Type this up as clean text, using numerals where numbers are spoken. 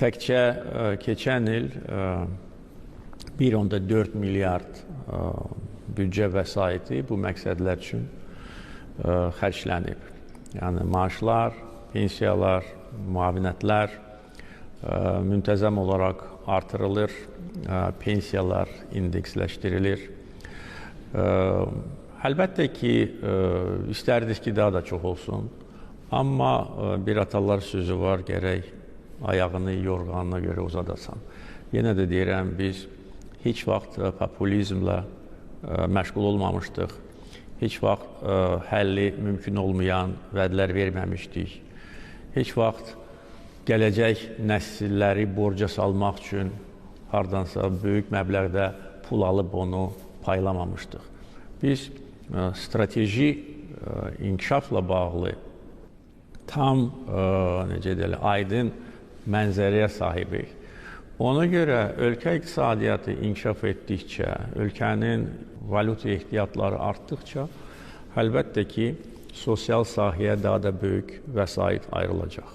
Təkcə keçən il 1,4 milyard büdcə vəsaiti bu məqsədlər üçün xərclənib. Yəni maaşlar, pensiyalar, müavinətlər müntəzəm olaraq artırılır, pensiyalar indeksləşdirilir. Əlbəttə ki, istərdik ki, daha da çox olsun, amma bir atalar sözü var, gərək ayağını yorğanına görə uzadasan. Yenə də deyirəm, biz heç vaxt populizmlə məşğul olmamışdıq, heç vaxt həlli mümkün olmayan vədlər verməmişdik, heç vaxt gələcək nəsilləri borca salmaq üçün hardansa böyük məbləğdə pul alıb onu paylamamışdıq. Biz strateji inkişafla bağlı tam aydın mənzərəyə sahibik. Ona görə ölkə iqtisadiyyatı inkişaf etdikcə, ölkənin valyuta ehtiyatları artdıqca, əlbəttə ki, sosial sahəyə daha da böyük vəsait ayrılacaq.